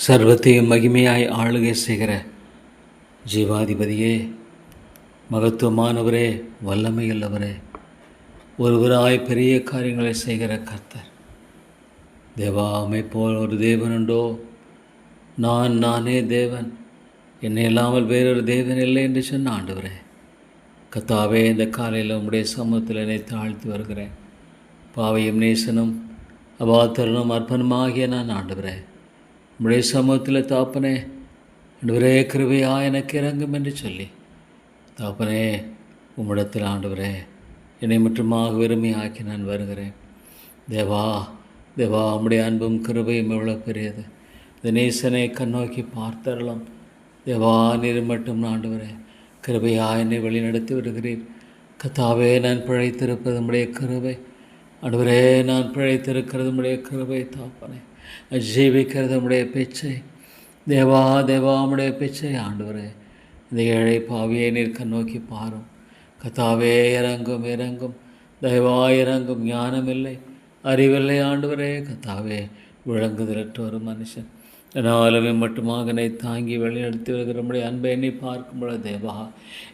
சர்வத்தையும் மகிமையாய் ஆளுகை செய்கிற ஜீவாதிபதியே, மகத்துவமானவரே, வல்லமையுள்ளவரே, ஒருவராய் பெரிய காரியங்களை செய்கிற கர்த்தர். தேவா, போல் ஒரு தேவனுண்டோ? நானே தேவன், என்னை இல்லாமல் வேறொரு தேவன் இல்லை என்று சொன்ன ஆண்டவரே. கத்தாவே, இந்த காலையில் உம்முடைய சமூகத்தில் என்னை தாழ்த்தி வருகிறேன். பாவையும் நேசனும் அபாத்திரனும் அர்ப்பணமாகிய நான் ஆண்டவரே, உம்முடைய சமூகத்தில் தாப்பனே, ஆண்டவரே கிருபையா எனக்கு இறங்கும் என்று சொல்லி தாப்பனே, உம்மிடத்தில் ஆண்டவரே என்னை மட்டுமாக விரும்பியாக்கி நான் வருகிறேன். தேவா தேவா, உம்முடைய அன்பும் கிருபையும் எவ்வளோ பெரியது. இந்த நேசனை கண்ணோக்கி பார்த்தரலாம். தேவா, நீர் மட்டும் ஆண்டவரே கிருபையா என்னை வழிநடத்தி வருகிறீர். கத்தாவே, நான் பிழைத்திருப்பது உம்முடைய கிருபை. ஆண்டவரே, நான் பிழைத்திருக்கிறது உம்முடைய கிருபை. தாப்பனே, ஜீவிக்கிறது உம்முடைய பிச்சை. தேவா தேவா, உம்முடைய பிச்சை ஆண்டவரே. இந்த ஏழை பாவியை நீர் கண்ணோக்கி பாரும். கத்தாவே, இறங்கும் இறங்கும், தயவா இறங்கும். ஞானம் இல்லை, அறிவில்லை ஆண்டவரே. கத்தாவே, விளங்குதலற்ற ஒரு மனுஷன், என்னாலுமே மட்டுமாக என்னை தாங்கி வழிநடத்தி வருகிற நம்முடைய அன்பை எண்ணி பார்க்கும் பொழுது தேவா,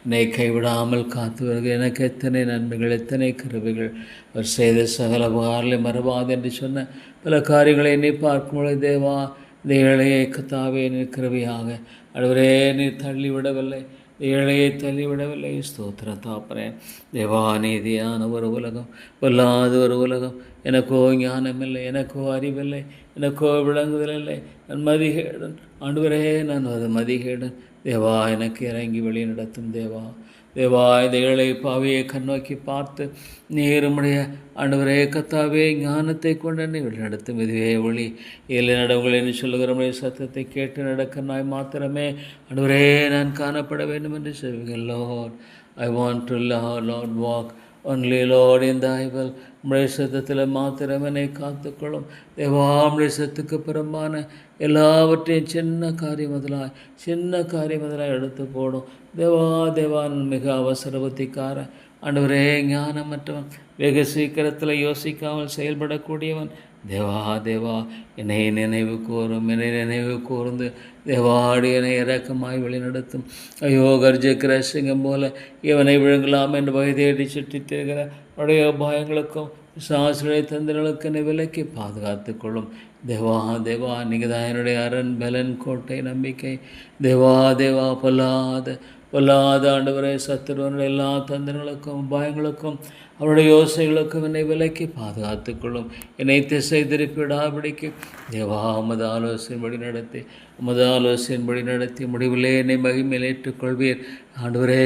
என்னை கைவிடாமல் காத்து வருகிற எனக்கு எத்தனை நன்மைகள், எத்தனை கிருபைகள். அவர் செய்த சகல உபகாரங்களை மறவாது என்று சொன்ன பல காரியங்களை எண்ணி பார்க்கும் பொழுது தேவா, இந்த ஏழையை கத்தாவே நீர் கிருபையாக ஆண்டவரே நீர் தள்ளிவிடவில்லை. ஏழையை தள்ளிவிடவில்லை. ஸ்தோத்திரம் தாப்பனே. தேவா, நீதியான ஒரு உலகம், பொல்லாத ஒரு உலகம். எனக்கோ ஞானமில்லை, எனக்கோ அறிவில்லை, எனக்கோ விளங்குதல் இல்லை. நான் மதிகேடன் ஆண்டவரே, நான் அது மதிகேடன். தேவா, எனக்கு இறங்கி வழி நடத்தும் தேவா. தேவா, இந்த ஏழை பாவியை கண்ணோக்கி பார்த்து நீருமுடைய ஆண்டவரே கத்தாவே ஞானத்தை கொண்டு என்னை வழிநடத்தும். இதுவே ஒளி இல்லை நடவுகள் என்று சொல்லுகிற சத்தத்தை கேட்டு நடக்க நாய் மாத்திரமே ஆண்டவரே நான் காணப்பட வேண்டும் என்று சொல்வீர்கள். Lord, I want to Lord walk only Lord in Thai will. உம்முடைய சத்தத்தில் மாத்திரம் என்னை காத்துக்கொள்ளும் தேவா. உம்முடைய சத்துக்கு புறம்பான எல்லாவற்றையும் சின்ன காரியம் முதலாய் எடுத்து போடும் தேவா. தேவான் மிக அவசர புத்திக்காரன் ஆண்டவரே, ஞானமற்றவன், வெகு சீக்கிரத்தில் யோசிக்காமல் செயல்படக்கூடியவன். தேவா தேவா, என்னை நினைவு கூர்ந்து தேவாடி என்னை இறக்கமாய் வழிநடத்தும். ஐயோ, கர்ஜிக்கிற சிங்கம் போல இவனை விழுங்கலாம் என்று வயதேடி சுற்றி திரிகிற உடைய பயங்களுக்கும் சாசுடைய தந்திரங்களுக்கு என்னை விலக்கி பாதுகாத்து கொள்ளும் தேவா. தேவா, நீங்கள் தான் என்னுடைய அரண், பலன், கோட்டை, நம்பிக்கை. தேவா தேவா, பொல்லாத ஆண்டவரே, சத்துருவனுடைய எல்லா தந்திரங்களுக்கும் பயங்களுக்கும் அவருடைய யோசனைகளுக்கும் என்னை விலக்கி பாதுகாத்து கொள்ளும். என்னை திசை திருப்பிவிடாபடிக்கு தேவா உமது ஆலோசனைபடி நடத்தி முடிவிலே என்னை மகிமையில் ஏற்றுக்கொள்வீர். ஆண்டவரே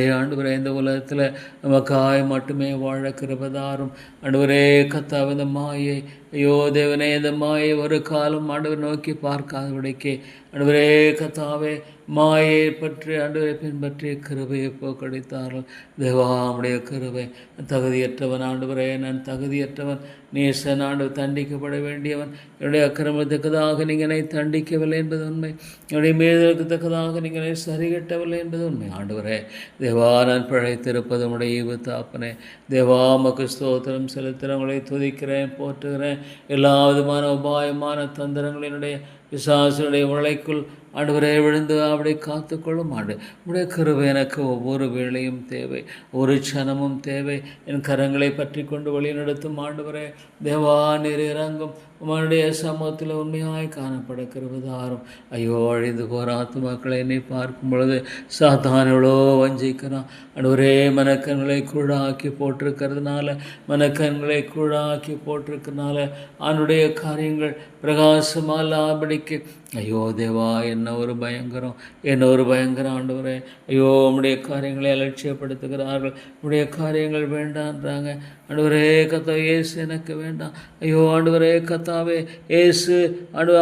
இந்த உலகத்தில் நமக்காய் மட்டுமே வாழ கிருபதாரும். ஆண்டவரே கத்தாவே, இந்த மாயை, ஐயோ தேவனே, இந்த மாயை ஒரு காலம் ஆண்டவர் நோக்கி பார்க்காதபடிக்கு ஆண்டவரே கத்தாவே, மாயை பற்றி ஆண்டவரை பின்பற்றி கிருபையை போக்கடித்தார்கள். தேவா, உம்முடைய கிருபை. தகுதியற்றவன் ஆண்டவரே, நான் தகுதியற்றவன். நேசன் ஆண்டவர் தண்டிக்கப்பட வேண்டியவன். என்னுடைய அக்கிரமத்துக்குதாக நீங்கள் என்னை தண்டிக்கவில்லை என்பது உண்மை. என்னுடைய மீறுதலுக்கு தக்கதாக நீங்கள் என்னை சரிகட்டவில்லை என்பது உண்மை. ஆண்டவரே தேவா, நான் பிழைத்திருப்பது உம்முடைய ஈவு தாப்பனே. தேவா, உமக்கு ஸ்தோத்திரம் செலுத்துகிறேன். உங்களை துதிக்கிறேன், போற்றுகிறேன். எல்லா விதமான உபாயமான தந்திரங்களினுடைய பிசாசுடைய உழைக்குள் ஆண்டவரே விழுந்து அப்படி காத்துக்கொள்ளும். உடைய கிருபை எனக்கு ஒவ்வொரு வேளையும் தேவை, ஒரு க்ஷணமும் தேவை. என் கரங்களை பற்றி கொண்டு வழி நடத்தும் ஆண்டவரே. தேவா, நீர் இறங்கும். உம்முடைய சமூகத்தில் உண்மையாய் காணப்பட கிருபதாரும். ஐயோ, அழிந்து போகிற ஆத்துமாக்களை என்னை பார்க்கும் பொழுது சாத்தான் எவ்வளோ வஞ்சிக்கிறான். ஆண்டவரே, மனக்கண்களை கூழாக்கி போட்டிருக்கிறதுனால அவனுடைய காரியங்கள் பிரகாசமாலாபடிக்கு. ஐயோ தேவா, என்ன ஒரு பயங்கரம் ஆண்டவரே. ஐயோ, உம்முடைய காரியங்களை அலட்சியப்படுத்துகிறார்கள். உம்முடைய காரியங்கள் வேண்டான்றாங்க. ஆண்டவரே கத்தாவே, இயேசு எனக்கு வேண்டாம். ஐயோ ஆண்டவரே கத்தாவே, இயேசு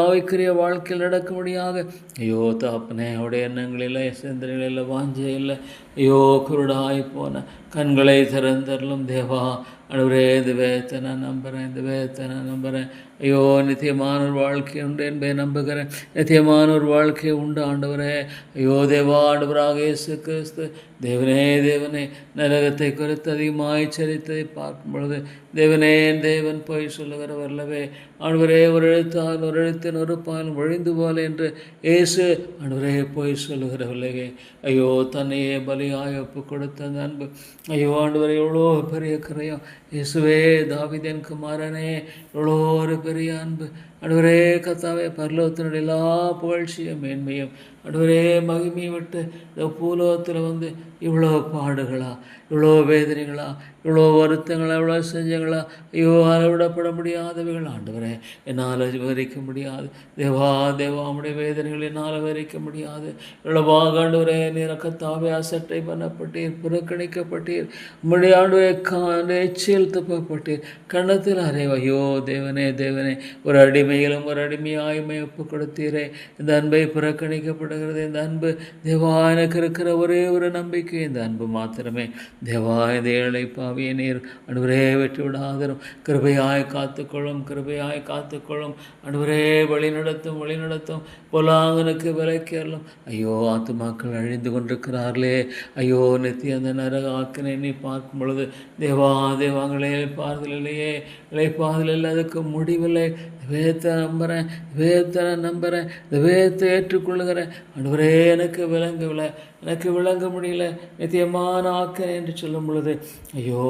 ஆவிக்குரிய வாழ்க்கையில் நடக்கும்படியாக ஐயோ தாப்பனே, அவருடைய எண்ணங்கள் இல்லை, சிந்தனைகள் இல்லை, வாஞ்சை இல்லை. ஐயோ குருடாய் போன கண்களை திறந்தரலும் தேவா. ஆண்டவரே இந்த வேதத்தை நான் நம்புகிறேன், இந்த வேதத்தை நான் நம்புகிறேன். ஐயோ நித்தியமான ஒரு வாழ்க்கை உண்டு என்பதை நம்புகிறேன். நித்தியமான ஒரு வாழ்க்கை உண்டு ஆண்டவரே. ஐயோ தேவா, ஆண்டவராக இயேசு கிறிஸ்து தேவனே தேவனே, நரகத்தை குறித்து அதிகமாக எச்சரித்ததை பார்க்கும் பொழுது தேவனே தேவன் போய் சொல்லுகிறவர் அல்லவே. ஆண்டவரே ஒரு எழுத்தால் ஒரு எழுத்தின் ஒரு பாலும் ஒழிந்து போல என்று இயேசு ஆண்டவரே போய் சொல்லுகிறவில்லையே. ஐயோ தன்னையே பலியாய் ஒப்பு கொடுத்த அந்த அன்பு, ஐயோ ஆண்டவரே எவ்வளோ பெரிய கரையும். இயேசுவே தாவீதின் குமாரனே, எவ்வளோ ஒரு பெரிய அன்பு. ஆண்டவரே கர்த்தாவே, பரலோகத்தினுடைய எல்லா புகழ்ச்சியும் மேன்மையும் ஆண்டவரே மகிமையை விட்டு இந்த பூலோகத்தில் வந்து இவ்வளோ பாடுகளா, இவ்வளோ வேதனைகளா, இவ்வளோ வருத்தங்களா, இவ்வளோ செஞ்சங்களா, ஐயோ அளவிடப்பட முடியாதவைகள் ஆண்டவரே, என்னால் விவரிக்க முடியாது. தேவா தேவா, உடைய வேதனைகள் என்னால் விவரிக்க முடியாது. இவ்வளவாக ஆண்டவரே நீர் கர்த்தாவே அசட்டை பண்ணப்பட்டீர், புறக்கணிக்கப்பட்டீர், உம்முடைய ஆண்டவரே எச்சில் துப்பப்பட்டீர், கன்னத்தில் அறைவ. ஐயோ தேவனே தேவனே, ஒரு அடிமையிலும் ஒரு அடிமையாய்மை ஒப்பு கொடுத்தீரே. இந்த அன்பை புறக்கணிக்கப்படுகிறது இந்த அன்பு தேவா. எனக்கு இருக்கிற ஒரே ஒரு நம்பிக்கை இந்த அன்பு மாத்திரமே. தேவா, இந்த ஏழை பாவியை நீர் ஆண்டவரே வெற்றி விடாதரும், கிருபையாய் காத்துக்கொள்ளும், கிருபையாய் காத்துக்கொள்ளும் ஆண்டவரே. வழி நடத்தும் பொல்லாங்கனுக்கு விலைக்கேறலும். ஐயோ ஆத்துமாக்கள் அழிந்து கொண்டிருக்கிறார்களே. ஐயோ நித்திய அந்த நரக ஆக்கினை நீ பார்க்கும் பொழுது தேவா தேவாங்களே இழைப்பாறுதல் இல்லையே, இழைப்பாறுதல் இல்லை, அதுக்கு முடிவில்லை. வேதத்தை நம்புகிறேன், வேதத்தை நம்புகிறேன், இந்த வேதத்தை ஏற்றுக்கொள்ளுகிறேன் ஆண்டவரே. எனக்கு விளங்கவில்லை, எனக்கு விளங்க முடியல நித்தியமான ஆக்கனை என்று சொல்லும் பொழுது ஐயோ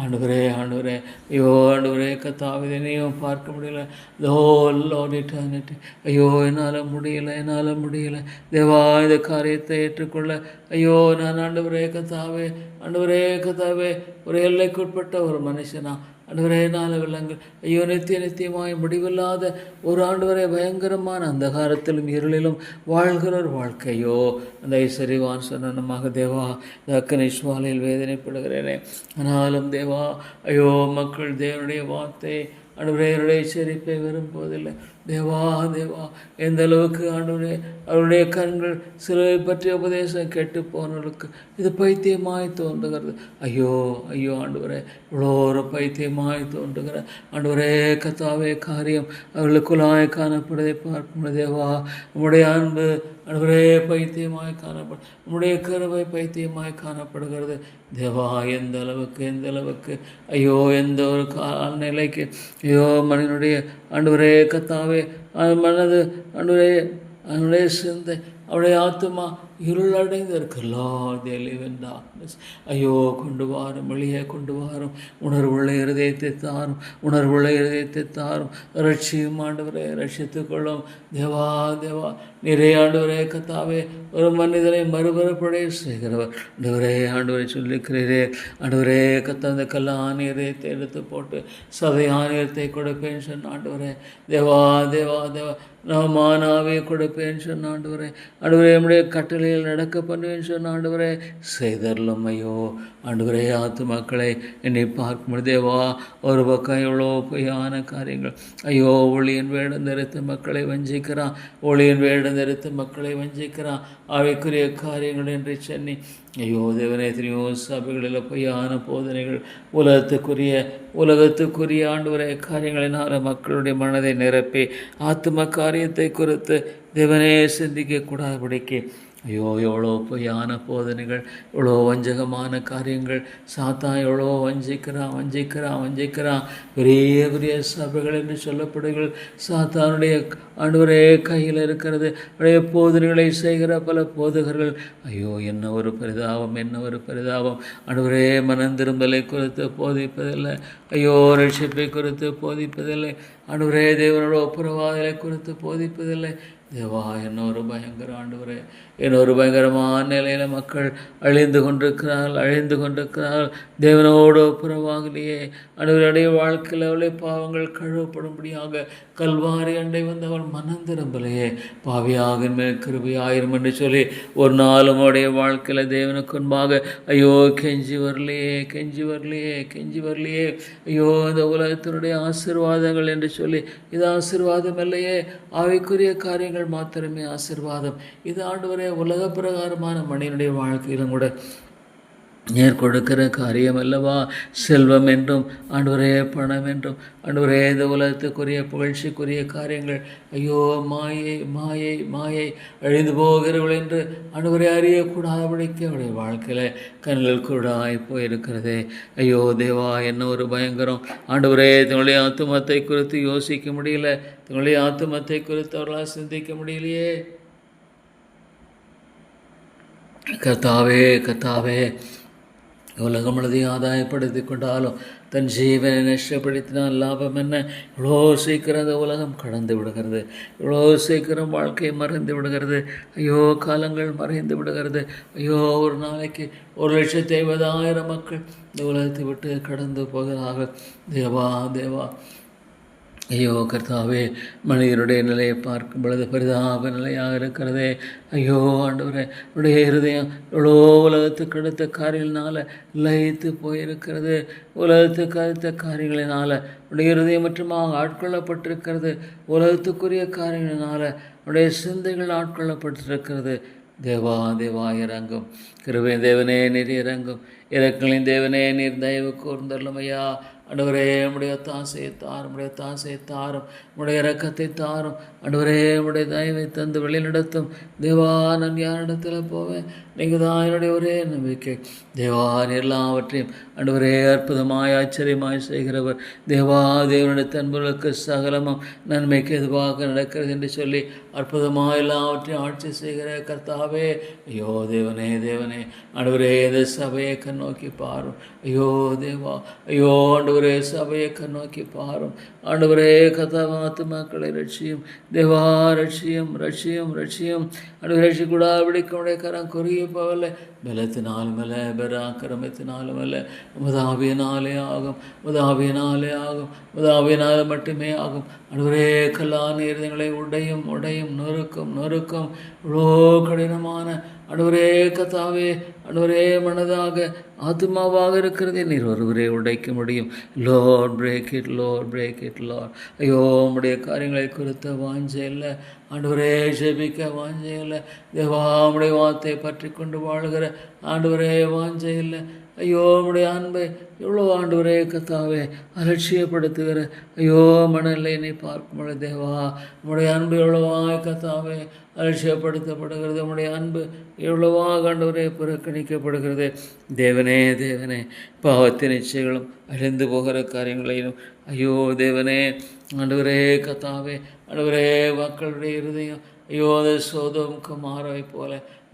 ஆண்டவரே ஆண்டவரே, ஐயோ ஆண்டவரே கர்த்தாவினையும் பார்க்க முடியல. ஐயோ என்னால் முடியல தேவா, இந்த காரியத்தை ஏற்றுக்கொள்ள. ஐயோ நான் ஆண்டவரே கர்த்தாவே ஒரு எல்லைக்குட்பட்ட ஒரு மனுஷனா ஆண்டவரே, நாள விலங்கு. ஐயோ நித்தியமாய் முடிவில்லாத ஒரு ஆண்டவரே பயங்கரமான அந்தகாரத்திலும் இருளிலும் வாழ்கிற ஒரு வாழ்க்கையோ அந்த ஐஸ்வர்யவான் சொன்னமாக தேவா, இந்த அக்கனை சுவாலையில் வேதனைப்படுகிறேனே. ஆனாலும் தேவா, ஐயோ மக்கள் தேவனுடைய வார்த்தை ஆண்டவரே என்னுடைய எச்சரிப்பை விரும்புவதில்லை. தேவா எந்த அளவுக்கு ஆண்டவரே அவருடைய கண்கள் சிலுவை பற்றிய உபதேசம் கெட்டு போனவர்களுக்கு இது பைத்தியமாய் தோன்றுகிறது. ஐயோ ஆண்டவரே, இவ்வளோ ஒரு பைத்தியமாய் தோன்றுகிற ஆண்டவரே கர்த்தாவே காரியம் அவர்களுக்குள்ளாய் காணப்படுவதை பார்க்கும் தேவா. உம்முடைய அன்பு ஆண்டவரே பைத்தியமாய் காணப்படும், உம்முடைய கருவை பைத்தியமாய் காணப்படுகிறது தேவா. எந்த அளவுக்கு ஐயோ எந்த ஒரு நிலைக்கு ஐயோ மனிதனுடைய ஆண்டவரே கர்த்தாவே மனது ஆண்டவரே அவனுடைய சிந்தை அவருடைய ஆத்துமா இருளடைந்து இருக்கு. Lord they live in darkness. ஐயோ கொண்டு வாரும், வெளியே கொண்டு வாரும், உணர்வுள்ள இருதயத்தை தாரும், ரட்சியும் ஆண்டவரே, ரட்சித்துக்கொள்ளும் தேவா. நிறைய ஆண்டவரே கர்த்தாவே ஒரு மனிதனை மறுபரப்படைய செய்கிறவர் ஆண்டவரை சொல்லிக்கிறீரே. ஆண்டவரே கர்த்தா, அந்த கல்லான இதயத்தை எடுத்து போட்டு சதையானியத்தை கொடுப்பேன் சொன்ன ஆண்டவரே. தேவா நான் மானாவே கொடுப்பேன் சொன்ன ஆண்டவரே. நம்முடைய கட்டளையில் நடக்க பண்ணுவேன் சொன்ன ஆண்டவரே. செய்தரலும் ஐயோ ஆண்டவரே, ஆத்து மக்களை என்னை பார்க்கும் தேவா, ஒரு பக்கம் எவ்வளோ பொய்யான காரியங்கள். ஐயோ ஒளியின் வேடம் தரித்த மக்களை வஞ்சிக்கிறான், அவைக்குரிய காரியங்கள் என்று சென்னி. ஐயோ தேவனே, எத்தனையோ சபைகளில் பொய்யான போதனைகள், உலகத்துக்குரிய ஆண்டவரே காரியங்களினால மக்களுடைய மனதை நிரப்பி ஆத்தும காரியத்தை குறித்து தேவனே சிந்திக்கக்கூடாதபடிக்கு ஐயோ எவ்வளோ பொய்யான போதனைகள், எவ்வளோ வஞ்சகமான காரியங்கள். சாத்தான் எவ்வளோ வஞ்சிக்கிறான். பெரிய சபைகள் என்று சொல்லப்படுகள் சாத்தானுடைய ஆண்டவரே கையில் இருக்கிறது. பழைய போதனைகளை செய்கிற பல போதகர்கள். ஐயோ என்ன ஒரு பரிதாபம். ஆண்டவரே மனந்திரும்பலை குறித்து போதிப்பதில்லை. ஐயோ ரட்சிப்பை குறித்து போதிப்பதில்லை. ஆண்டவரே தேவனோட ஒப்புரவாதலை குறித்து போதிப்பதில்லை. தேவா, என்ன ஒரு பயங்கர ஆண்டவரே, ஒரு பயங்கரமான நிலையில மக்கள் அழிந்து கொண்டிருக்கிறார்கள். தேவனோடு ஒப்புரவாகலையே. ஆண்டவருடைய வாழ்க்கையில் அவளை பாவங்கள் கழுவப்படும்படியாக கல்வாரி அண்டை வந்து அவள் மனம் திரும்பலையே. பாவியாக மேல் கிருபையாயிரும் என்று சொல்லி ஒரு நாளும் அவருடைய வாழ்க்கையில் தேவனுக்கு முன்பாக ஐயோ கெஞ்சி வரலையே. ஐயோ இந்த உலகத்தினுடைய ஆசீர்வாதங்கள் என்று சொல்லி இது ஆசீர்வாதம் இல்லையே, ஆவிக்குரிய காரியங்கள் மாத்திரமே ஆசீர்வாதம். இது ஆண்டவரே உலக பிரகாரமான மனிதனுடைய வாழ்க்கையிலும் கூட நீர் கொடுக்கிற காரியம் அல்லவா செல்வம் என்றும் ஆண்டவரே பணம் என்றும் ஆண்டவரே இந்த உலகத்துக்குரிய புகழ்ச்சிக்குரிய காரியங்கள். ஐயோ மாயை மாயை மாயை அழிந்து போகிறவள் என்று ஆண்டவரை அறியக்கூடாதபடிக்கு அவருடைய வாழ்க்கையில் கண்கள் கூடாய் போயிருக்கிறதே. ஐயோ தேவா, என்ன ஒரு பயங்கரம் ஆண்டவரே. தங்களுடைய ஆத்துமத்தை குறித்து யோசிக்க முடியல, தங்களுடைய ஆத்துமத்தை குறித்து அவர்களால் சிந்திக்க முடியலையே. கர்த்தாவே கர்த்தாவே, உலகம் முழுதையும் ஆதாயப்படுத்தி கொண்டாலும் தன் ஜீவனை நஷ்டப்படுத்தினால் லாபம் என்ன? இவ்வளோ சீக்கிரம் அந்த உலகம் கடந்து விடுகிறது, இவ்வளோ சீக்கிரம் வாழ்க்கை மறைந்து விடுகிறது. ஐயோ காலங்கள் மறைந்து விடுகிறது. ஐயோ ஒரு நாளைக்கு 1,50,000 மக்கள் இந்த உலகத்தை விட்டு கடந்து போகிறார்கள். தேவா தேவா, ஐயோ கர்த்தாவே, மனிதனுடைய நிலையை பார்க்கும் பொழுது பரிதாப நிலையாக இருக்கிறதே. ஐயோ ஆண்டவரே, உடைய இருதயம் எவ்வளோ உலகத்துக்கு அடுத்த காரியங்களினால் லயித்து போயிருக்கிறது. உலகத்துக்கு அடுத்த காரியங்களினால் உடைய இருதயம் மட்டுமாக ஆட்கொள்ளப்பட்டிருக்கிறது. உலகத்துக்குரிய காரியங்களினால் உடைய சிந்தைகள் ஆட்கொள்ளப்பட்டிருக்கிறது. தேவா தேவா இறங்கும். கிருபை தேவனே நீர் இறங்கும். இரக்கங்களின் தேவனே நீர் தயவு கூர்ந்தருளும் ஐயா. ஆண்டவரே, உடைய தாசையை தாரும், உடைய தாசையை தாரும், உடைய இரக்கத்தை தாரும். ஆண்டவரே, உடைய தயவை தந்து வழி நடத்தும். தேவா, நான் யாரிடத்தில் போவேன்? நீங்கள் தான் என்னுடைய ஒரே நம்பிக்கை. தேவா, எல்லாவற்றையும் ஆண்டவரே அற்புதமாய் ஆச்சரியமாய் செய்கிறவர். தேவா, தேவனுடைய தன்புகளுக்கு சகலமும் நன்மைக்கு எதுவாக நடக்கிறது என்று சொல்லி அற்புதமாக எல்லாவற்றையும் ஆட்சி செய்கிற கர்த்தாவே. ஐயோ தேவனே தேவனே, ஆண்டவரே இந்த சபையை கண்ணோக்கி பாரும். ஐயோ தேவா, ஐயோ ஆண்டவரே சபையை கண்ணோக்கி பாரும். ஆண்டவரே கதாமாத்து மக்களை ரட்சியும். தேவா ரட்சியம் ரட்சியம் ரட்சியம். ஆண்டவரே ரட்சிக்கூடாது பிடிக்கமுடைய கரம் குறுகிய போகல. பலத்தினாலும் அல்ல, பராக்கிரமத்தினாலும் அல்ல, உமதாவியனாலே ஆகும், உமதாவியனாலே ஆகும், உமதாவியனால மட்டுமே ஆகும். ஆண்டவரே கல்லா நீர்தங்களை உடையும் உடையும் நொறுக்கும் நொறுக்கும். இவ்வளோ கடினமான ஆண்டவரே கத்தாவே, ஆண்டவரே மனதாக ஆத்மாவாக இருக்கிறதே நீர் ஒருவரே உடைக்க முடியும். Lord break it, Lord break it, Lord. ஐயோ உம்முடைய காரியங்களை குறித்த வாஞ்சை இல்லை ஆண்டவரே, ஜெபிக்க வாஞ்சை இல்லை. தேவா, உம்முடைய வார்த்தை பற்றி கொண்டு வாழ்கிற ஆண்டவரே வாஞ்சை இல்லை. ஐயோ உம்முடைய அன்பை எவ்வளோ ஆண்டவரே கத்தாவே அலட்சியப்படுத்துகிற ஐயோ மனநிலை நீ பார்க்கும் பொழுது தேவா, உம்முடைய அன்பு எவ்வளவாய் கத்தாவே அலட்சியப்படுத்தப்படுகிறது. உம்முடைய அன்பு எவ்வளவாக ஆண்டவரே புறக்கணிக்கப்படுகிறது. தேவனே தேவனே, பாவத்தின் இச்சைகளும் அழிந்து போகிற காரியங்களையும் ஐயோ தேவனே ஆண்டவரே கத்தாவே, ஆண்டவரே மக்களுடைய இருதயம் ஐயோ அது சோதோம் குமாரை போல,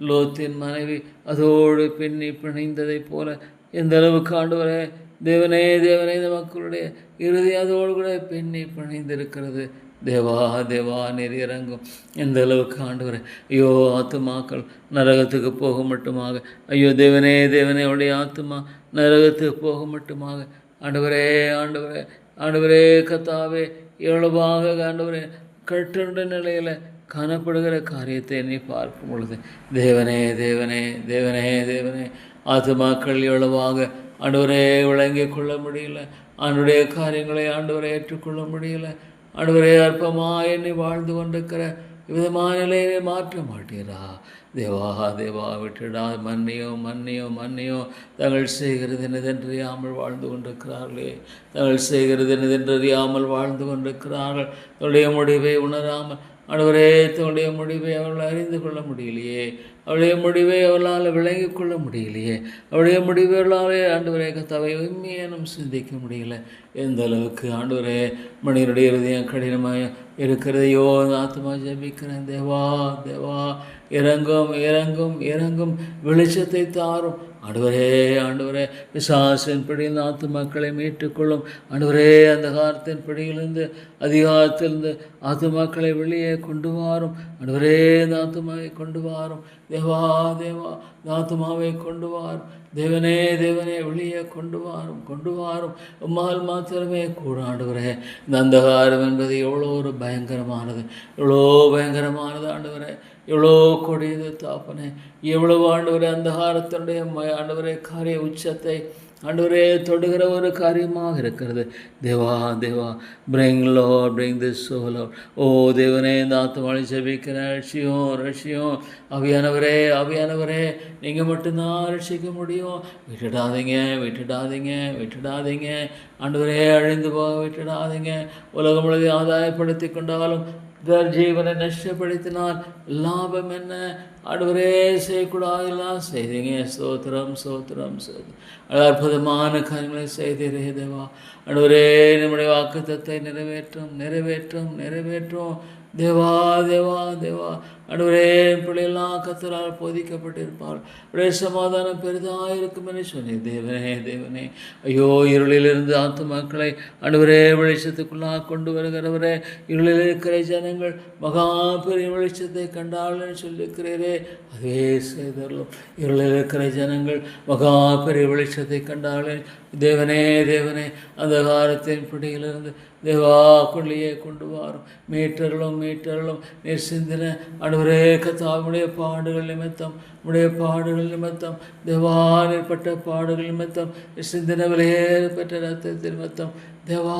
லோத்தின் மனைவி அதோடு பின்னி பிணைந்ததை போல எந்த அளவுக்கு ஆண்டவரே தேவனே தேவனே இந்த மக்களுடைய இறுதி அதோடு கூட பின்னி பிணைந்திருக்கிறது. தேவா தேவா நீர் இறங்கும். எந்த அளவுக்கு ஆண்டவரே, ஐயோ ஆத்துமாக்கள் நரகத்துக்கு போக மட்டுமாக, ஐயோ தேவனே தேவனே உடைய ஆத்துமா நரகத்துக்கு போக மட்டுமாக ஆண்டவரே ஆண்டவரே ஆண்டவரே கத்தாவே எவ்வளவாக ஆண்டவரே கட்டுண்ட நிலையில் காணப்படுகிற காரியத்தை நீ பார்க்கும் பொழுது தேவனே தேவனே தேவனே தேவனே, ஆத்துமாக்கள் எவ்வளவாக ஆண்டவரே விளங்கிக் கொள்ள முடியல. ஆண்டுடைய காரியங்களை ஆண்டவரை ஏற்றுக்கொள்ள முடியல. ஆண்டவரே அற்பமாக எண்ணி வாழ்ந்து கொண்டிருக்கிற விதமான நிலையை மாற்ற மாட்டீரா? தேவா தேவா விட்டுடா, மன்னியோ மன்னியோ மன்னியோ. தங்கள் செய்கிறது என்னதென்றறியாமல் வாழ்ந்து கொண்டிருக்கிறார்களே, தங்கள் செய்கிறது என்னதென்றறியாமல் வாழ்ந்து கொண்டிருக்கிறார்கள். தன்னுடைய முடிவை உணராமல் ஆண்டவரே, தன்னுடைய முடிவை அவர்கள் அறிந்து கொள்ள முடியலையே, அவளுடைய முடிவை அவளால் விளங்கிக் கொள்ள முடியலையே, அவளுடைய முடிவுகளாலே ஆண்டவரே கத்தாவை உண்மையானும் சிந்திக்க முடியல. எந்த அளவுக்கு ஆண்டவரே மனிதனுடைய இருதயம் கடினமாக இருக்கிறதையோ ஆத்மா ஜெபிக்கிறேன். தேவா தேவா இறங்கும் இறங்கும் இறங்கும், வெளிச்சத்தை தாரும் ஆண்டவரே. ஆண்டவரே பிசாசின் பிடியில் நாத்து மக்களை மீட்டுக்கொள்ளும் ஆண்டவரே. அந்த காலத்தின் பிடியிலிருந்து அதிகாரத்திலிருந்து ஆத்துமாக்களை வெளியே கொண்டு வாரும் ஆண்டவரே. இந்த ஆத்துமாவை கொண்டு வாரும் தேவா தேவா, ஆத்துமாவை கொண்டு வாரும் தேவனே தேவனே, வெளியே கொண்டு வாரும் கொண்டு வாரும். உம்மால் மாத்திரமே கூட ஆண்டவரே. இந்த அந்தகாரம் என்பது எவ்வளோ ஒரு பயங்கரமானது, எவ்வளோ பயங்கரமானது ஆண்டவரே, எவ்வளோ கொடியது தாப்பனே. எவ்வளவு ஆண்டவரே அந்தகாரத்தினுடைய ஆண்டவரே காரிய உச்சத்தை ஆண்டவரே தொடுகிற ஒரு காரியமாக இருக்கிறது. Deva Deva bring this soul out. ஓ தேவனே, இந்த ஆத்மாவை ஜெபிக்கிற ரட்சியும் ஆவியானவரே நீங்கள் மட்டும்தான் ரட்சிக்க முடியும். விட்டுடாதீங்க ஆண்டவரே, அழிந்து போக விட்டுடாதீங்க. உலகம் முழுவதும் ஆதாயப்படுத்தி கொண்டாலும் ஜீவனை நஷ்டப்படுத்தினால் லாபம் என்ன? ஆண்டவரே, செய்யக்கூடாதெல்லாம் செய்தீங்க. ஸ்தோத்திரம். அற்புதமான காரியங்களை செய்தீரே தேவா. ஆண்டவரே, நம்முடைய வாக்குத்தத்தை நிறைவேற்றும் தேவா. ஆண்டவரே, பிள்ளையெல்லாம் கர்த்தரால் போதிக்கப்பட்டிருப்பார். உடைய சமாதானம் பெரிதாக இருக்கும் என்று சொன்னி தேவனே. ஐயோ, இருளிலிருந்து ஆத்துமாக்களை ஆண்டவரே வெளிச்சத்துக்குள்ளாக கொண்டு வருகிறவரே, இருளில் இருக்கிற ஜனங்கள் மகா பெரிய வெளிச்சத்தை கண்டாள்னு சொல்லியிருக்கிறீரே, அதே செய்தரலும். இருளில் இருக்கிற ஜனங்கள் மகா பெரிய வெளிச்சத்தை கண்டாளே. தேவனே, அந்த காலத்தின் பிடியிலிருந்து தேவா கொள்ளையே கொண்டு வாரும். மீட்டர்களும் நீர் சிந்தின ஆண்டவரே கர்த்தாவுடைய பாடுகள் நிமித்தம் தேவா, நீர்பட்ட பாடுகள் நிமித்தம் சிந்தின விலையேற பெற்ற ரத்தத்தின் நிமித்தம் தேவா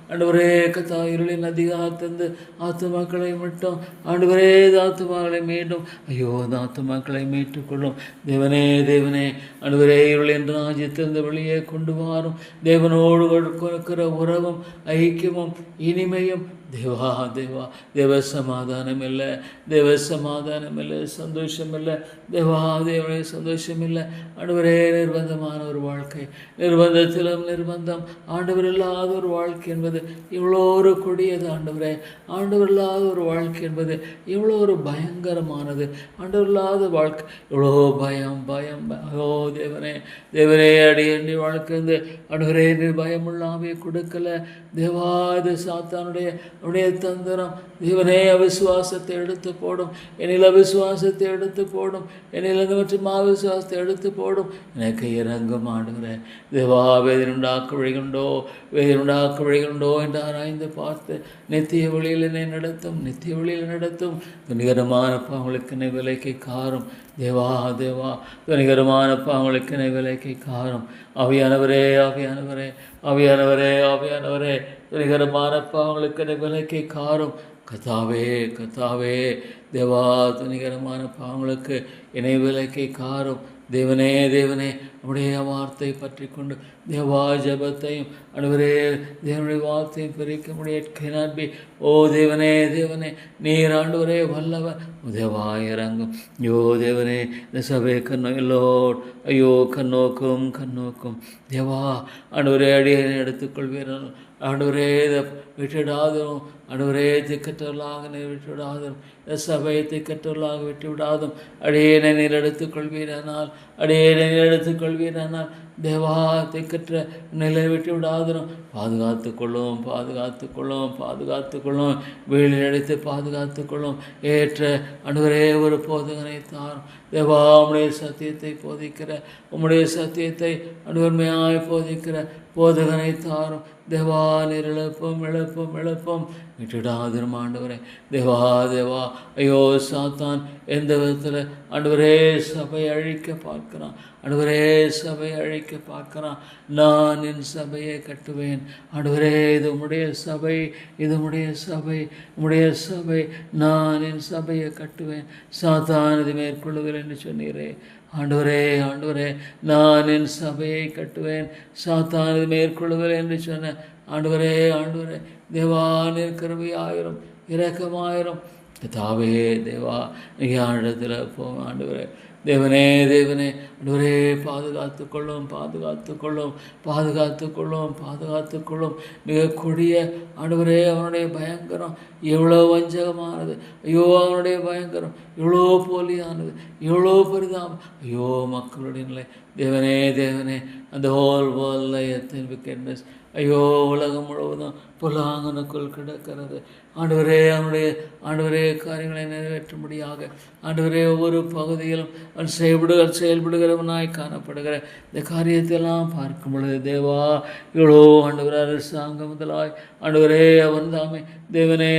ஆண்டவரே கர்த்தா, இருளின் அதிகாக தந்து ஆத்துமாக்களை மட்டும் ஆண்டவரே ஆத்துமாக்களை மீண்டும் அந்த ஆத்துமாக்களை மீட்டுக்கொள்ளும். தேவனே ஆண்டவரே, இருளின் ராஜ்யத்திலிருந்து வெளியே கொண்டு வாரும். தேவனோடு கொடுக்கிற உறவும் ஐக்கியமும் இனிமையும் தேவ சமாதானம் இல்லை, சந்தோஷம் இல்லை தேவனுடைய சந்தோஷம் இல்லை. ஆண்டவரே, நிர்பந்தமான ஒரு வாழ்க்கை, நிர்பந்தம் ஆண்டவர் இல்லாத ஒரு வாழ்க்கை என்பது இவ்வளோ ஒரு கொடியது. ஆண்டவர் இல்லாத ஒரு வாழ்க்கை என்பது இவ்வளோ ஒரு பயங்கரமானது. ஆண்டவர் இல்லாத வாழ்க்கை இவ்வளோ பயம். தேவனே அடியண்டி வாழ்க்கை வந்து ஆண்டவரே, நீர் பயமுள்ளாமே கொடுக்கல தேவா. இது சாத்தானுடைய தந்திரம். தேவனே, அவிசுவாசத்தை எடுத்து போடும். என்னில் அவிசுவாசத்தை எடுத்து போடும். என்னில் மற்றும் அவிசுவாசத்தை எடுத்து போடும். எனக்கு இறங்கும் ஆண்டவரே. தேவா, வேதனுண்டாக்க வழிகொண்டோ என்று ஆராய்ந்து பார்த்து நித்திய வழியில் என்னை நடத்தும். துணிகரமான பாவங்களுக்கு என்னை விலைக்கு காரும். தேவா துணிகரமான பாவங்களுக்கு என்னை விலைக்கு காரும். ஆவியானவரே துணிகரமான பாவங்களுக்கு என்னை விலைக்கு காரும். கர்த்தாவே தேவா, துணிகரமான பாவங்களுக்கு என்னை விலைக்கு காரும். தேவனே நம்முடைய வார்த்தை பற்றி கொண்டு தேவா ஜபத்தையும் ஆண்டவரே தேவனுடைய வார்த்தையும் பிரிக்க முடியாது. ஓ தேவனே நீர் ஆண்டவரே வல்லவர். தேவா இறங்கும். தேவனே, இந்த சபை கண்ணோக்கும் தேவா. ஆண்டவரே, அடியை எடுத்துக்கொள்வீர்கள். ஆண்டவரே, இதை விட்டுவிடாதும். ஆண்டவரே, திக்கற்றவர்களாக நீர் விட்டுவிடாதும். இந்த சபையை திக்கற்றவர்களாக விட்டுவிடாதும். அடியேனை நீர் எடுத்துக்கொள்வீரானால் தேவா, திக்கற்ற நிலை விட்டு விடாதும். பாதுகாத்துக்கொள்ளும். வீழில் அடித்து பாதுகாத்துக்கொள்ளும். ஏற்ற ஆண்டவரே ஒரு போதகனை தாரும். தேவா, உம்முடைய சத்தியத்தை போதிக்கிற அனுவன்மையாய் போதிக்கிற போதகனை தாரும். தேவா, நீர் எழுப்பும் விட்டுடாதிரும் ஆண்டவரே. தேவா ஐயோ, சாத்தான் எந்த விதத்தில் ஆண்டவரே சபை அழிக்க பார்க்கிறான். நான் என் சபையை கட்டுவேன். ஆண்டவரே, இது உம்முடைய சபை. நான் என் சபையை கட்டுவேன். சாத்தான் இது மேற்கொள்ளுவேன் என்று சொன்னீரே. ஆண்டவரே, நான் என் சபையை கட்டுவேன். சாத்தான் இது மேற்கொள்ளுவேன் என்று சொன்ன ஆண்டவரே தேவா, நீர் கிருபையாயிரும், இரக்கமாயிரும். தேவா, இடத்துல போங்க ஆண்டவரே. தேவனே ஆண்டவரே, பாதுகாத்துக்கொள்ளும். மிக கொடிய ஆண்டவரே, அவனுடைய பயங்கரம் எவ்வளோ வஞ்சகமானது. ஐயோ, அவனுடைய பயங்கரம் எவ்வளோ போலியானது, எவ்வளோ பரிதாபம். ஐயோ, மக்களுடைய நிலை. தேவனே அந்த ஹோல் வேர்ல்ட் எத்தனை விக்கெட்னஸ். ஐயோ, உலகம் முழுவதும் பொல்லாங்கனுக்குள் கிடக்கிறது. ஆண்டவரே காரியங்களை நிறைவேற்றும்படியாக ஆண்டவரே ஒவ்வொரு பகுதியிலும் அவன் செயல்படுகிறவனாய் காணப்படுகிற இந்த காரியத்தையெல்லாம் பார்க்கும் பொழுது தேவா, இவ்வளோ ஆண்டவர் அரசாங்கம் முதலாய் ஆண்டவரே அவன் தாமே தேவனே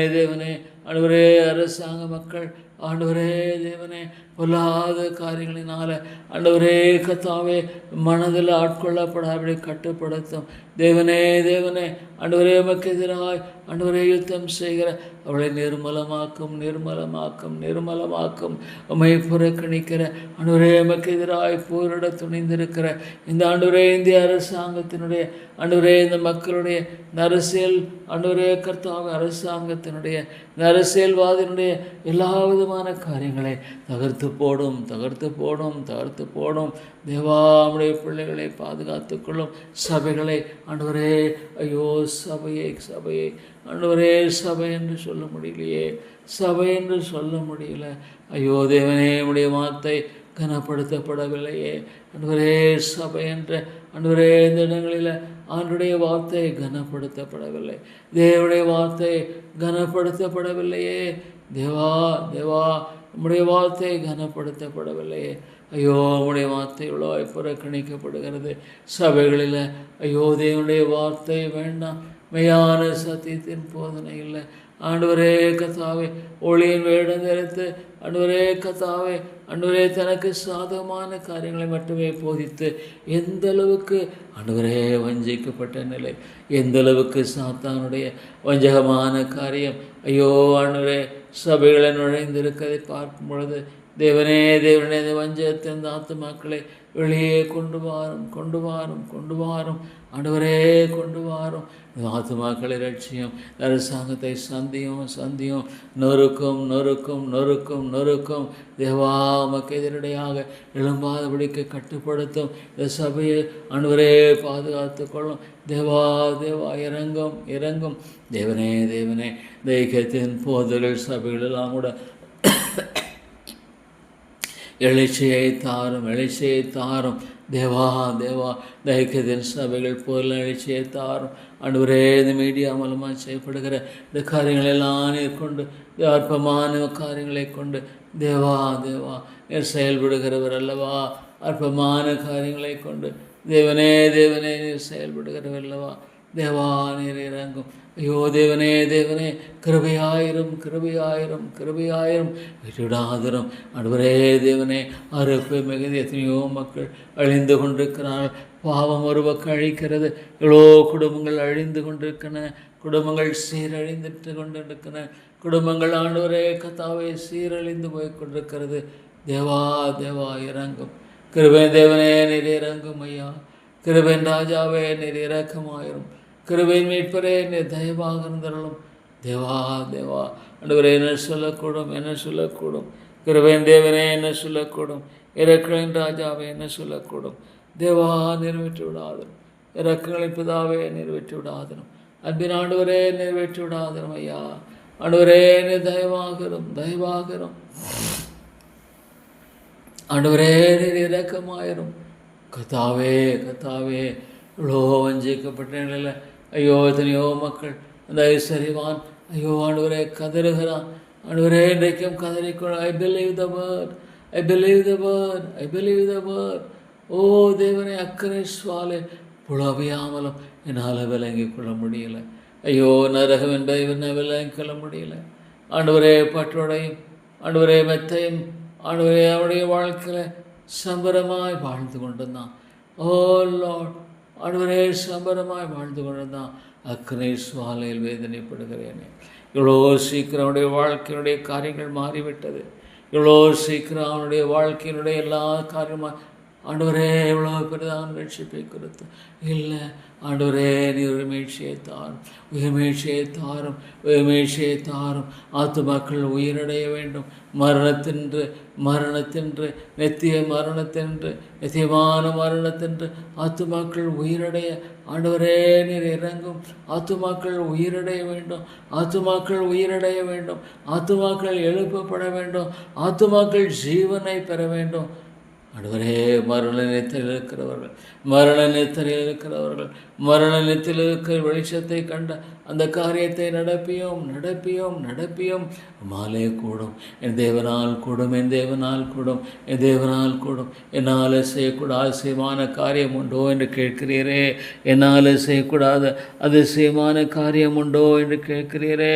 ஆண்டவரே அரசாங்க மக்கள் ஆண்டவரே தேவனே, பொல்லாத காரியங்களினால ஆண்டவரே கத்தாவே மனதில் ஆட்கொள்ளப்படாதபடி கட்டுப்படுத்தும் தேவனே. தேவனே ஆண்டவரே, உமக்கு எதிராய் ஆண்டவரே யுத்தம் செய்கிற அவளை நிர்மலமாக்கும் நிர்மலமாக்கும் நிர்மலமாக்கும். உம்மை புறக்கணிக்கிற ஆண்டவரே, உமக்கு எதிராய் போரிட துணிந்திருக்கிற இந்த ஆண்டவரே இந்திய அரசாங்கத்தினுடைய ஆண்டவரே இந்த மக்களுடைய இந்த அரசியல் ஆண்டவரே கர்த்தாவே அரசாங்கத்தினுடைய இந்த அரசியல்வாதியினுடைய எல்லா விதமான காரியங்களை தகர்த்து போடும் தகர்த்து போடும் தகர்த்து போடும். தேவாவுடைய பிள்ளைகளை பாதுகாத்து கொள்ளும். சபைகளை ஆண்டவரே, ஐயோ சபையை சபையை ஆண்டவரே, சபை என்று சொல்ல முடியலையே, சபை என்று சொல்ல முடியல. ஐயோ தேவனே, உடைய வார்த்தை கனப்படுத்தப்படவில்லையே ஆண்டவரே. சபை என்ற ஆண்டவரே இந்த இடங்களில் ஆண்டுடைய வார்த்தை கனப்படுத்தப்படவில்லை, தேவனுடைய வார்த்தை கனப்படுத்தப்படவில்லையே. தேவா தேவா, உம்முடைய வார்த்தை கனப்படுத்தப்படவில்லையே. ஐயோ, உம்முடைய வார்த்தை இவ்வளோ புறக்கணிக்கப்படுகிறது சபைகளில். ஐயோ தேவனுடைய வார்த்தை வேண்டாம், மெய்யான சத்தியத்தின் போதனை இல்லை. ஆண்டவரே கத்தாவே, ஒளியின் வேடம் தரித்து ஆண்டவரே கத்தாவே ஆண்டவரே தனக்கு சாதகமான காரியங்களை மட்டுமே போதித்து எந்த அளவுக்கு ஆண்டவரே வஞ்சிக்கப்பட்ட நிலை, எந்த அளவுக்கு சாத்தானுடைய வஞ்சகமான காரியம் ஐயோ ஆண்டவரே சபைகளை நுழைந்திருக்கதை பார்க்கும் பொழுது தேவனே தேவனே, இந்த வஞ்சகத்தின் ஆத்துமாக்களை வெளியே கொண்டு வாரும் கொண்டு வாரும் கொண்டு வாரும் ஆண்டவரே கொண்டு வாரும். ஆத்துமாக்களை லட்சியம் அரசாங்கத்தை சந்தியும் சந்தியும் நொறுக்கும் நொறுக்கும் நொறுக்கும் நொறுக்கும். தேவா உமக்கு எதிரடையாக எழும்பாதபடிக்கு கட்டுப்படுத்தும். இந்த சபையை ஆண்டவரே பாதுகாத்து கொள்ளும். தேவா தேவா இறங்கும் இறங்கும். தேவனே தேவனே, தைக்கியத்தின் போதல்கள் சபைகளெல்லாம் கூட எழுச்சியை தாரும் எழுச்சியை தாரும். தேவா தேவா, தைக்கியத்தின் சபைகள் போல எழுச்சியை தாரும். ஆண்டவரே, இந்த மீடியா மூலமாக செய்யப்படுகிற இந்த காரியங்களெல்லாம் கொண்டு அற்பமான காரியங்களை கொண்டு தேவா தேவா நீர் செயல்படுகிறவர் அல்லவா. அற்பமான காரியங்களை கொண்டு தேவனே தேவனே நீர் செயல்படுகிறவர் அல்லவா. தேவா நீர் இறங்கும். ஐயோ தேவனே தேவனே, கிருபையாயிரம் கிருபையாயிரம் கிருபையாயிரம் விட்டுவிடாதிரும். ஆண்டவரே தேவனே, அறுப்பு மிகுதி எத்தனையோ மக்கள் அழிந்து கொண்டிருக்கிறார்கள். பாவம் ஒரு பக்கம் அழிக்கிறது, எவ்வளோ குடும்பங்கள் அழிந்து கொண்டிருக்கின்றன, குடும்பங்கள் சீரழிந்துட்டு கொண்டிருக்கின்றன, குடும்பங்கள் ஆண்டவரே கத்தாவே சீரழிந்து போய் கொண்டிருக்கிறது. தேவா தேவா இறங்கும். கிருபையின் தேவனே நீர் இறங்கும் ஐயா. கிருபையின் ராஜாவே நீர் இரக்கமாயிரும். கிருபையின் மீட்பரே நீர் தயவாக இருந்தருளும். தேவா தேவா, ஆண்டவரே என்ன சொல்லக்கூடும் என்ன சொல்லக்கூடும். கிருபையின் தேவனே என்ன சொல்லக்கூடும். இரக்கங்களின் ராஜாவே என்ன சொல்லக்கூடும். தேவா நிறைவேற்றி விடாதரும். இரக்கங்களின் பிதாவே நிறைவேற்றி விடாதரும். அன்பின் ஆண்டவரே நிறைவேற்றி விடாதரும் ஐயா. ஆண்டவரே நீர் தயவாகரும் தயவாகரும். ஆண்டவரே நீர் இரக்கமாயிரும். கத்தாவே கத்தாவே, இவ்வளோ வஞ்சிக்கப்பட்ட நிலையில் ஐயோ எத்தனையோ மக்கள் அந்த ஐஸ்வர்யவான் ஐயோ ஆண்டவரே கதறுகிறான். ஆண்டவரே இன்றைக்கும் கதறிக்கொள். I believe the word, I believe the word, I believe the word. ஓ தேவனே, அக்கறை சுவாலை புலவையாமலும் என்னால் விளங்கிக் கொள்ள முடியலை. ஐயோ நரகம் என்பதை விளங்கிக் கொள்ள முடியலை. ஆண்டவரே பற்றோடையும் ஆண்டவரே மெத்தையும் ஆண்டவரே அவருடைய வாழ்க்கையில் சம்பரமாய் வாழ்ந்து கொண்டிருந்தான். ஓ லார்ட், ஆண்டவரே சம்பரமாய் வாழ்ந்து கொண்டிருந்தான். அக்கறை சுவாலையில் வேதனைப்படுகிறேனே. இவ்வளோ சீக்கிரம் அவனுடைய வாழ்க்கையினுடைய காரியங்கள் மாறிவிட்டது. இவ்வளோ சீக்கிரம் அவனுடைய வாழ்க்கையினுடைய எல்லா காரியமாக ஆண்டவரே எவ்வளோ பெரிதான ரட்சிப்பை கொடுத்து இல்லை. ஆண்டவரே நீ ஒரு மீழ்ச்சியை தாரும், உயர்மீழ்ச்சியை தாரும், உயர்மீழ்ச்சியை தாரும். ஆத்துமாக்கள் உயிரடைய வேண்டும். மரணத்தின்று மரணத்தின்று நித்திய மரணத்தின்று நித்தியமான மரணத்தின்று ஆத்துமாக்கள் உயிரடைய ஆண்டவரே நீர் இறங்கும். ஆத்துமாக்கள் உயிரடைய வேண்டும். ஆத்துமாக்கள் உயிரடைய வேண்டும். ஆத்துமாக்கள் எழுப்பப்பட வேண்டும். ஆத்துமாக்கள் ஜீவனை பெற வேண்டும். ஆண்டவரே, மரண நித்திரையில் இருக்கிறவர்கள், மரண நித்திரையில் இருக்கிறவர்கள் மரணத்தில் இருக்கிற வெளிச்சத்தை கண்ட அந்த காரியத்தை நடப்பியும் நடப்பியும் நடப்பியும் மாலே கூடும். என் தேவனால் கூடும், என் தேவனால் கூடும், என் தேவனால் கூடும். என்னால் செய்யக்கூடாத அதிசயமான காரியம் உண்டோ என்று கேட்கிறீரே. என்னால் செய்யக்கூடாத அதிசயமான காரியம் உண்டோ என்று கேட்கிறீரே.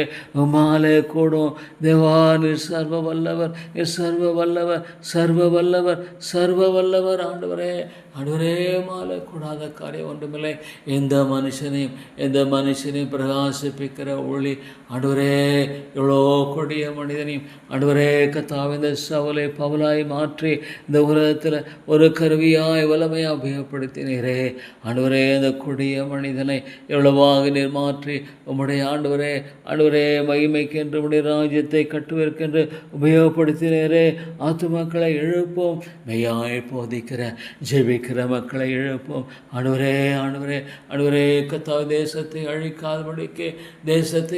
மாலே கூடும். தேவா, நீர் சர்வ வல்லவர், நீர் சர்வ வல்லவர், சர்வ வல்லவர், சர்வ வல்லவர். ஆண்டவரே, ஆண்டவரே, மாலை கூடாத காரியம் ஒன்றுமில்லை. எந்த மனுஷனையும் பிரகாசிப்பிக்கிற ஒளி ஆண்டவரே, எவ்வளோ கொடிய மனிதனையும் ஆண்டவரே கர்த்தாவே, இந்த சவுலை பவுலாய் மாற்றி இந்த உலகத்தில் ஒரு கருவியாய் வல்லமையாக உபயோகப்படுத்தினீரே. ஆண்டவரே, இந்த கொடிய மனிதனை எவ்வளவாக நீர் மாற்றி உம்முடைய ஆண்டவரே மகிமைக்கென்று உம்முடைய ராஜ்யத்தை கட்டுவதற்கென்று உபயோகப்படுத்தினீரே. ஆத்துமக்களை எழுப்போம், மெய்யாய் போதிக்கிற ஜெபிக்கிற மக்களை எழுப்போம். ஆண்டவரே கர்த்தாவே, தேசத்தை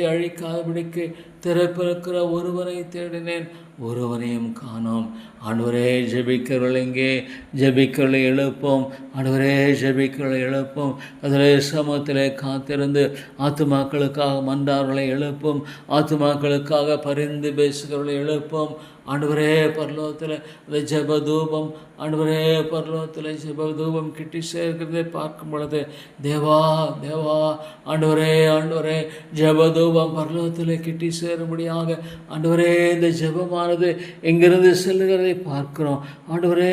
அழிக்காதபடிக்கு திறப்பிருக்கிற ஒருவனை தேடினேன், ஒருவனையும் காணோம். ஆண்டவரே, ஜெபிக்கிறவர்களை எழுப்போம். ஆண்டவரே, ஜெபிக்கிறவர்களை எழுப்போம். அதில் சமூகத்திலே காத்திருந்து ஆத்துமாக்களுக்காக மன்றார்களை எழுப்போம். ஆத்துமாக்களுக்காக பரிந்து பேசுகிறவர்களை எழுப்போம். ஆண்டவரே, பரலோகத்தில் அந்த ஜெபதூபம், ஆண்டவரே, பரலோகத்தில் ஜெபதூபம் கிட்டி சேர்க்கிறதை பார்க்கும் பொழுது தேவா, ஆண்டவரே, ஜெபதூபம் பரலோகத்தில் கிட்டி சேரும்படியாக ஆண்டவரே, இந்த ஜெபமானது எங்கிருந்து செல்லுகிறதை பார்க்கிறோம். ஆண்டவரே,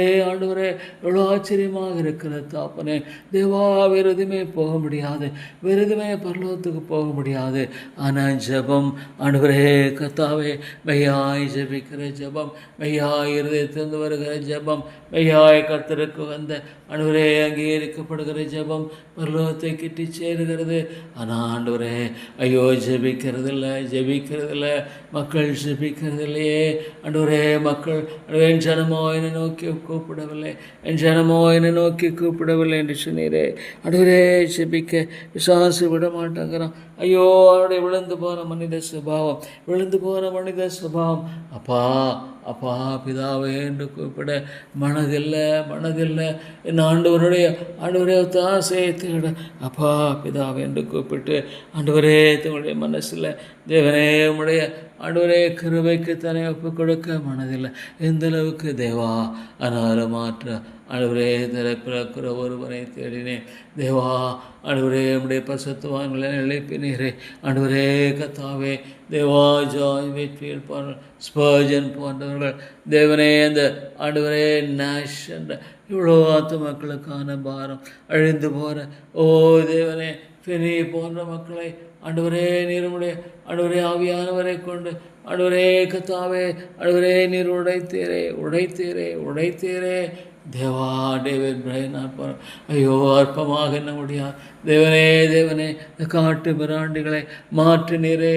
எவ்வளோ ஆச்சரியமாக இருக்கிற தாப்பனே. தேவா, வேறு எதுவுமே போக முடியாது, வேறு எதுவுமே பரலோகத்துக்கு போக முடியாது. ஆனால் ஜெபம், ஆண்டவரே கர்த்தாவே, மெய்யாய் ஜெபிக்கிற ஜெபம், மெய்யாய் இருதயத்திலிருந்து வருகிற ஜெபம், மெய்யாய் கர்த்தருக்கு வந்த ஆண்டவரே அங்கீகரிக்கப்படுகிற ஜெபம் பரலோகத்தை கிட்டி சேருகிறது. ஆனால் ஆண்டவரே, ஐயோ, ஜெபிக்கிறதில்ல, மக்கள் ஜெபிக்கிறதில்லையே. ஆண்டவரே, மக்கள் என் ஜனமோ என்னை நோக்கி கூப்பிடவில்லை என்று சொன்னீரே. ஆண்டவரே, ஜெபிக்க விசுவாசி விட மாட்டேங்கிறான். ஐயோ, அவருடைய விழுந்து போன மனித சுபாவம். அப்பா பிதாவே என்று கூப்பிட மனதில்லை. என் ஆண்டவரே தாசையை தேட அப்பா பிதாவே என்று கூப்பிட்டு ஆண்டவரே தங்களுடைய மனசில் தேவனே உடைய ஆண்டவரே கிருபைக்கு தன்னை ஒப்புக் கொடுக்க மனதில்லை. எந்த அளவுக்கு தேவா, ஆனாலும் மாற்ற ஆண்டவரே திறப்பிறக்கிற ஒருவனை தேடினேன். தேவா, ஆண்டவரே உடைய பரிசுத்தவான்களை எழுப்பினீரே. ஆண்டவரே கர்த்தாவே, தேவா, ஜான் வீட்ஃபீல்ட் போன்ற ஸ்பர்ஜன் போன்றவர்கள் தேவனே, அந்த ஆண்டவரே நாஷ் என்ற இவ்வளோ ஆத்துமக்களுக்கான பாரம் அழிந்து போகிற தேவனே, ஃபெனி போன்ற மக்களை ஆண்டவரே நீருடைய ஆவியானவரை கொண்டு ஆண்டவரே கர்த்தாவே, ஆண்டவரே நீர் உடைத்தீரே. தேவா, டேவிட் பிரைனாட் ஐயோ, அற்பமாக என்ன முடியாது. தேவனே இந்த காட்டு மிராண்டிகளை மாற்றினீரே.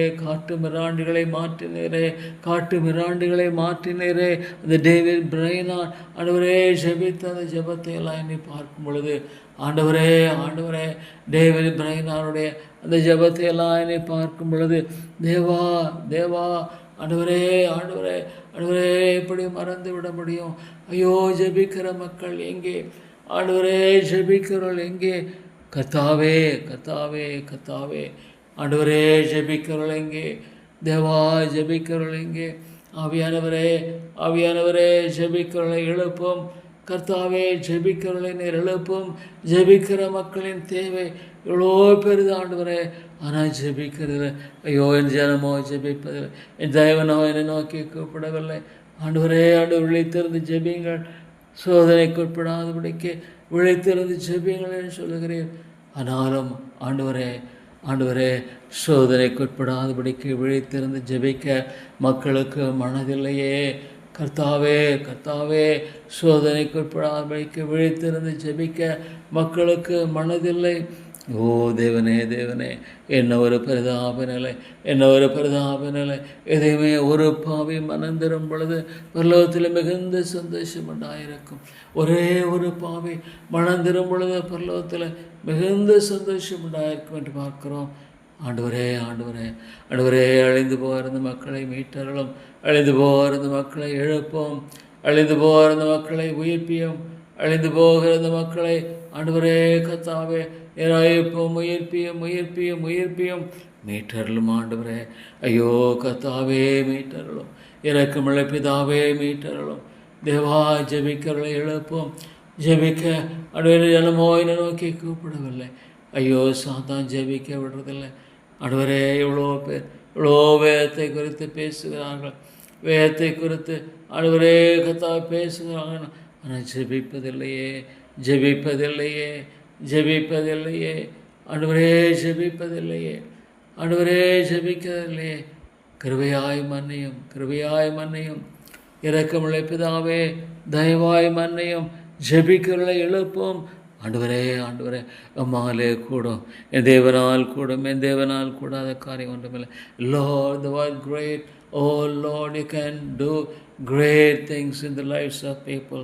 அந்த டேவிட் பிரைனாட் ஆண்டவரே ஜெபித்த அந்த ஜெபத்தை எல்லாம் எண்ணி பார்க்கும் பொழுது ஆண்டவரே டேவிட் பிரைனாருடைய அந்த ஜெபத்தை எல்லாம் என்னை பார்க்கும் பொழுது தேவா ஆண்டவரே எப்படி மறந்து விட முடியும்? ஐயோ, ஜெபிக்கிற மக்கள் எங்கே? ஆண்டவரே, ஜெபிக்கிறவர்கள் எங்கே? கர்த்தாவே ஆண்டவரே, ஜெபிக்கிறவர்கள் எங்கே? தேவா, ஜெபிக்கிறவர்கள் எங்கே? ஆவியானவரே ஜெபிக்கிறவர்களை எழுப்பும். கர்த்தாவே, ஜெபிக்கிறவர்களை நீர் எழுப்பும். ஜெபிக்கிற மக்களின் தேவை எவ்வளோ பெரிது ஆண்டவரே. ஆனால் ஜெபிக்கிறது ஐயோ, என் ஜனமோ ஜெபிப்பதில்லை, என் தேவனோ என்னை நோக்கி கூப்பிடவில்லை. ஆண்டவரே, விழித்திருந்து ஜெபிங்கள், சோதனைக்குட்படாதபடிக்கு விழித்திருந்து ஜெபிங்கள் என்று சொல்லுகிறேன். ஆனாலும் ஆண்டவரே சோதனைக்குட்படாதபடிக்கு விழித்திருந்து ஜெபிக்க மக்களுக்கு மனதில்லையே. கர்த்தாவே சோதனைக்குட்படாதபடிக்கு விழித்திருந்து ஜெபிக்க மக்களுக்கு மனதில்லை. தேவனே, என்ன ஒரு பரிதாப நிலை. எதையுமே ஒரு பாவி மனந்திரும் பொழுது பரலோகத்தில் மிகுந்த சந்தோஷம் உண்டாயிருக்கும். ஒரே ஒரு பாவி மனந்திரும் பொழுது பரலோகத்தில் மிகுந்த சந்தோஷம் உண்டாயிருக்கும் என்று பார்க்கிறோம். ஆண்டவரே அழிந்து போகிற மக்களை மீட்டர்களும், அழிந்து போகிற மக்களை எழுப்போம், அழிந்து போகிற மக்களை உயிர்ப்பியும், அழிந்து போகிற மக்களை ஆண்டவரே கர்த்தாவே இராயப்பம் உயிர்ப்பியும் உயிர்ப்பியும் உயிர்ப்பியும் மீட்டருளும் ஆண்டவரே. ஐயோ கத்தாவே மீட்டருளும், இறக்கமுள்ள பிதாவே மீட்டருளும். தேவா ஜெபிக்கிறவர்களை எழுப்போம். ஜெபிக்க அடுவரை ஜனமோயினை நோக்கி கூப்பிடவில்லை. ஐயோ சாத்தான் ஜெபிக்க விடுறதில்லை. அடுவரே இவ்வளோ பேர் இவ்வளோ வேதத்தை குறித்து பேசுகிறார்கள், வேதத்தை குறித்து அடுவரே கத்தா பேசுகிறாங்க, ஆனால் ஜெபிப்பதில்லையே, ஜெபிப்பதில்லையே, ஜெபிப்பதில்லையே. அடுவரே ஜெபிப்பதில்லையே, அடுவரே ஜெபிக்கவில்லையே. கிருபையாய் மன்னியும், கிருபையாய் மன்னியும். இரக்கமுள்ள பிதாவே தயவாய் மன்னியும். ஜெபிக்கிறவர்களை எழுப்போம். ஆண்டவரே ஆண்டவரே அம்மாலே கூடும், என் தேவனால் கூடும், என் தேவனால் கூடாத காரியம் ஒன்றுமில்லை. Lord, the word great, oh Lord, you can do great things in the lives of people.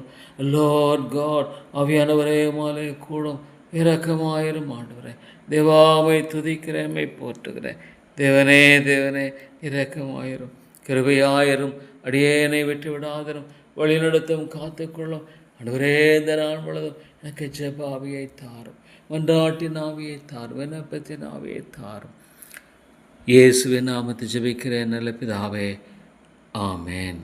Lord God, ஆவியானவரே உம்மாலே கூடும், இரக்கமாயிரும் ஆண்டவரே. தேவாமை துதிக்கிறேன், போற்றுகிறேன். தேவனே தேவனே இரக்கமாயிரும், கிருபையாயிரும், அடியேனை விட்டு விடாதிரும், வழிநடத்தும் காத்துக்கொள்ளும். ஆண்டவரே இந்த நாள் முழுவதும் எனக்கு ஜெப ஆவியை தாரும், மன்றாட்டின் ஆவியை தாரும், விண்ணப்பத்தின் ஆவியை தாரும். இயேசுவின் நாமத்தை ஜெபிக்கிறேன் நல்ல பிதாவே, ஆமேன்.